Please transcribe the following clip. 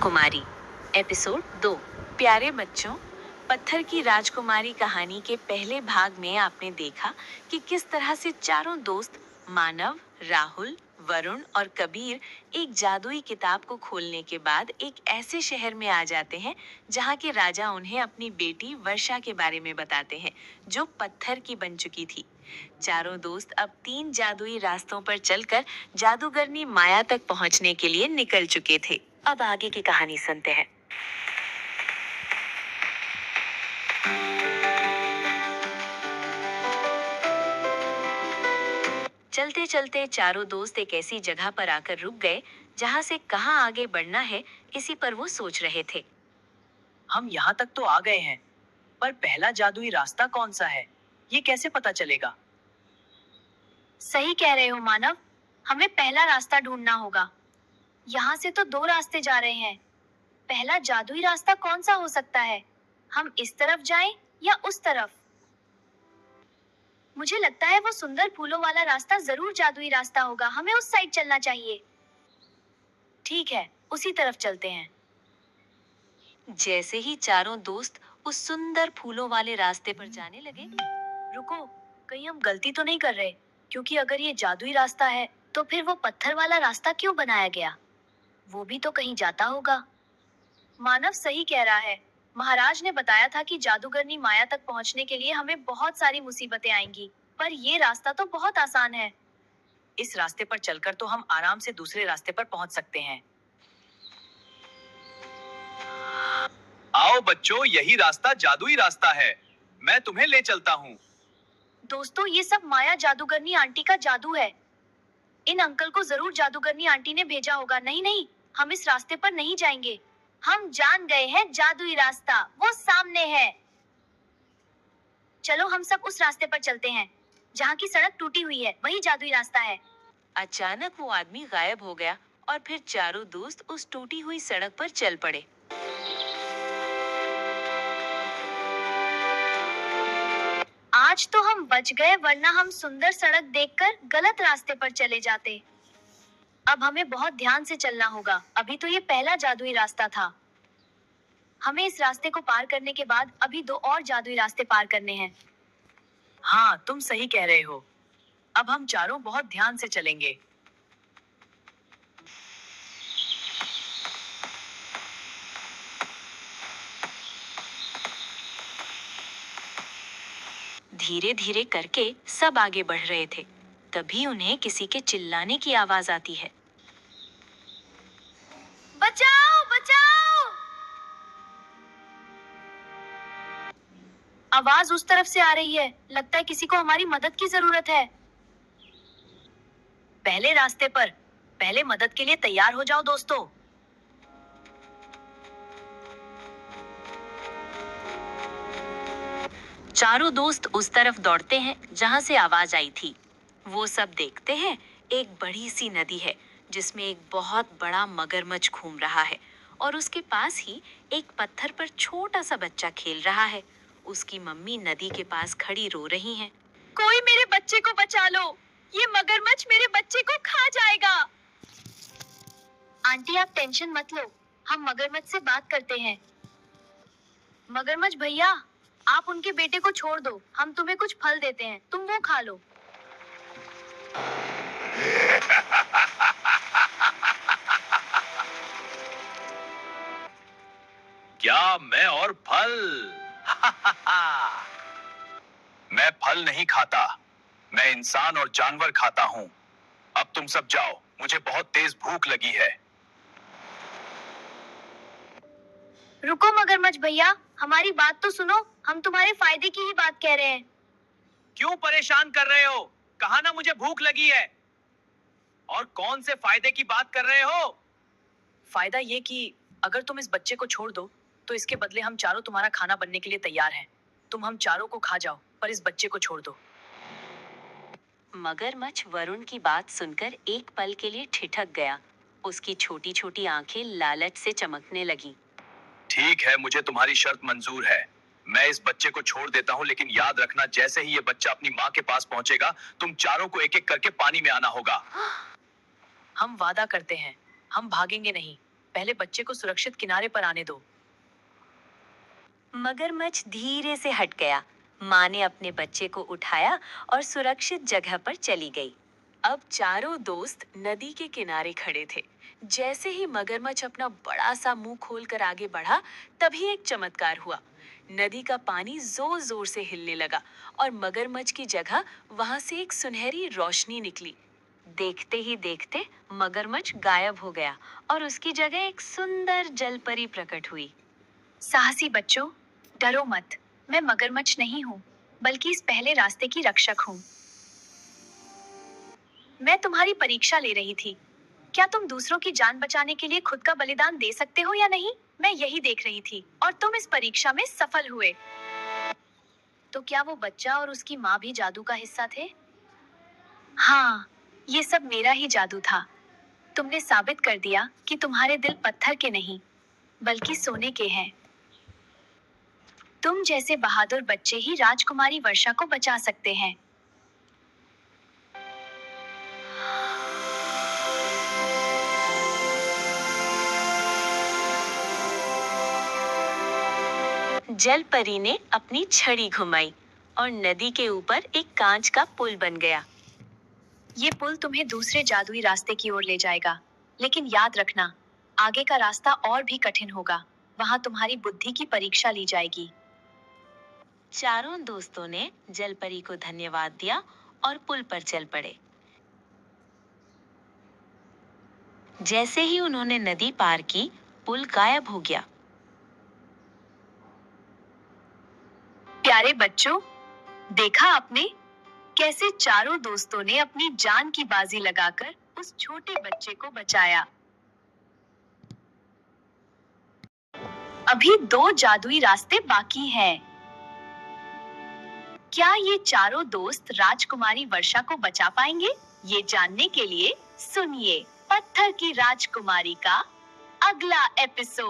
राजकुमारी episode 2। प्यारे बच्चों, पत्थर की राजकुमारी कहानी के पहले भाग में आपने देखा कि किस तरह से चारों दोस्त मानव, राहुल, वरुण और कबीर एक जादुई किताब को खोलने के बाद एक ऐसे शहर में आ जाते हैं जहाँ के राजा उन्हें अपनी बेटी वर्षा के बारे में बताते हैं जो पत्थर की बन चुकी थी। चारों दोस्त अब 3 जादुई रास्तों पर चलकर जादूगरनी माया तक पहुंचने के लिए निकल चुके थे। अब आगे की कहानी सुनते हैं। चलते चलते चारों दोस्त एक ऐसी जगह पर आकर रुक गए जहां से कहां आगे बढ़ना है, इसी पर वो सोच रहे थे। हम यहाँ तक तो आ गए हैं, पर पहला जादुई रास्ता कौन सा है, ये कैसे पता चलेगा? सही कह रहे हो मानव, हमें पहला रास्ता ढूंढना होगा। यहाँ से तो 2 रास्ते जा रहे हैं। पहला जादुई रास्ता कौन सा हो सकता है? हम इस तरफ जाएं या उस तरफ? मुझे लगता है वो सुंदर फूलों वाला रास्ता जरूर जादुई रास्ता होगा। हमें उस साइड चलना चाहिए। ठीक है, उसी तरफ चलते हैं। जैसे ही चारों दोस्त उस सुंदर फूलों वाले रास्ते पर जाने लगे, रुको, कहीं हम गलती तो नहीं कर रहे? क्योंकि अगर ये जादुई रास्ता है, तो फिर वो पत्थर वाला रास्ता क्यों बनाया गया? वो भी तो कहीं जाता होगा। मानव सही कह रहा है। महाराज ने बताया था कि जादूगरनी माया तक पहुंचने के लिए हमें बहुत सारी मुसीबतें आएंगी, पर ये रास्ता तो बहुत आसान है। इस रास्ते पर चलकर तो हम आराम से दूसरे रास्ते पर पहुंच सकते हैं। आओ बच्चों, यही रास्ता जादुई रास्ता है। मैं तुम्हें ले चलता हूँ। दोस्तों, ये सब माया जादूगरनी आंटी का जादू है। इन अंकल को जरूर जादूगरनी आंटी ने भेजा होगा। नहीं नहीं, हम इस रास्ते पर नहीं जाएंगे। हम जान गए हैं जादुई रास्ता, वो सामने है। चलो हम सब उस रास्ते पर चलते हैं जहाँ की सड़क टूटी हुई है। वही जादुई रास्ता है। अचानक वो आदमी गायब हो गया और फिर चारों दोस्त उस टूटी हुई सड़क पर चल पड़े। आज तो हम बच गए, वरना हम सुंदर सड़क देखकर गलत रास्ते पर चले जाते। अब हमें बहुत ध्यान से चलना होगा। अभी तो ये पहला जादुई रास्ता था। हमें इस रास्ते को पार करने के बाद अभी 2 और जादुई रास्ते पार करने हैं। हाँ, तुम सही कह रहे हो। अब हम चारों बहुत ध्यान से चलेंगे। धीरे धीरे करके सब आगे बढ़ रहे थे। तभी उन्हें किसी के चिल्लाने की आवाज आती है। बचाओ बचाओ! आवाज उस तरफ से आ रही है। लगता है किसी को हमारी मदद की जरूरत है। पहले रास्ते पर, पहले मदद के लिए तैयार हो जाओ दोस्तों। चारों दोस्त उस तरफ दौड़ते हैं जहां से आवाज आई थी। वो सब देखते हैं, एक बड़ी सी नदी है जिसमें एक बहुत बड़ा मगरमच्छ घूम रहा है और उसके पास ही एक पत्थर पर छोटा सा बच्चा खेल रहा है। उसकी मम्मी नदी के पास खड़ी रो रही हैं। कोई मेरे बच्चे को बचा लो, ये मगरमच्छ मेरे बच्चे को खा जाएगा। आंटी आप टेंशन मत लो, हम मगरमच्छ से बात करते हैं। मगरमच्छ भैया, आप उनके बेटे को छोड़ दो, हम तुम्हें कुछ फल देते हैं, तुम वो खा लो। क्या मैं और फल? मैं फल नहीं खाता, मैं इंसान और जानवर खाता हूँ। अब तुम सब जाओ, मुझे बहुत तेज भूख लगी है। रुको मगरमच्छ भैया, हमारी बात तो सुनो, हम तुम्हारे फायदे की ही बात कह रहे हैं। क्यों परेशान कर रहे हो? कहा ना मुझे भूख लगी है। और कौन से फायदे की बात कर रहे हो? फायदा ये कि अगर तुम इस बच्चे को छोड़ दो, तो इसके बदले हम चारों तुम्हारा खाना बनने के लिए तैयार हैं। तुम हम चारों को खा जाओ, पर इस बच्चे को छोड़ दो। मगरमच्छ वरुण की बात सुनकर एक पल के लिए ठिठक गया। उसकी छोटी छोटी आंखें लालच से चमकने लगीं। ठीक है, मुझे तुम्हारी शर्त मंजूर है। मैं इस बच्चे को छोड़ देता हूँ, लेकिन याद रखना, जैसे ही ये बच्चा अपनी माँ के पास पहुंचेगा, तुम चारों को एक एक करके पानी में आना होगा। हम वादा करते हैं, हम भागेंगे नहीं। पहले बच्चे को सुरक्षित किनारे पर आने दो। मगरमच्छ धीरे से हट गया। माँ ने अपने बच्चे को उठाया और सुरक्षित जगह पर चली गई। अब चारों दोस्त नदी के किनारे खड़े थे। जैसे ही मगरमच्छ अपना बड़ा सा मुंह खोलकर आगे बढ़ा, तभी एक चमत्कार हुआ। नदी का पानी जोर जोर से हिलने लगा और मगरमच्छ की जगह वहां से एक सुनहरी रोशनी निकली। देखते ही देखते मगरमच्छ गायब हो गया और उसकी जगह एक सुंदर जलपरी प्रकट हुई। साहसी बच्चों, डरो मत। मैं मगरमच्छ नहीं हूँ, बल्कि इस पहले रास्ते की रक्षक हूँ। मैं तुम्हारी परीक्षा ले रही थी। क्या तुम दूसरों की जान बचाने के लिए खुद का बलिदान दे सकते हो या नहीं? मैं यही देख रही थी और तुम इस परीक्षा में सफल हुए। तो क्या वो बच्चा और उसकी माँ भी जादू का हिस्सा थे? हाँ, ये सब मेरा ही जादू था। तुमने साबित कर दिया कि तुम्हारे दिल पत्थर के नहीं, बल्कि सोने के हैं। तुम जैसे बहादुर बच्चे ही राजकुमारी वर्षा को बचा सकते हैं। जलपरी ने अपनी छड़ी घुमाई और नदी के ऊपर एक कांच का पुल बन गया। ये पुल तुम्हें दूसरे जादुई रास्ते की ओर ले जाएगा, लेकिन याद रखना, आगे का रास्ता और भी कठिन होगा। वहां तुम्हारी बुद्धि की परीक्षा ली जाएगी। चारों दोस्तों ने जलपरी को धन्यवाद दिया और पुल पर चल पड़े। जैसे ही उन्होंने नदी पार की, पुल गायब हो गया। प्यारे बच्चों, देखा आपने कैसे चारों दोस्तों ने अपनी जान की बाजी लगाकर उस छोटे बच्चे को बचाया। अभी 2 जादुई रास्ते बाकी हैं। क्या ये चारों दोस्त राजकुमारी वर्षा को बचा पाएंगे? ये जानने के लिए सुनिए पत्थर की राजकुमारी का अगला एपिसोड।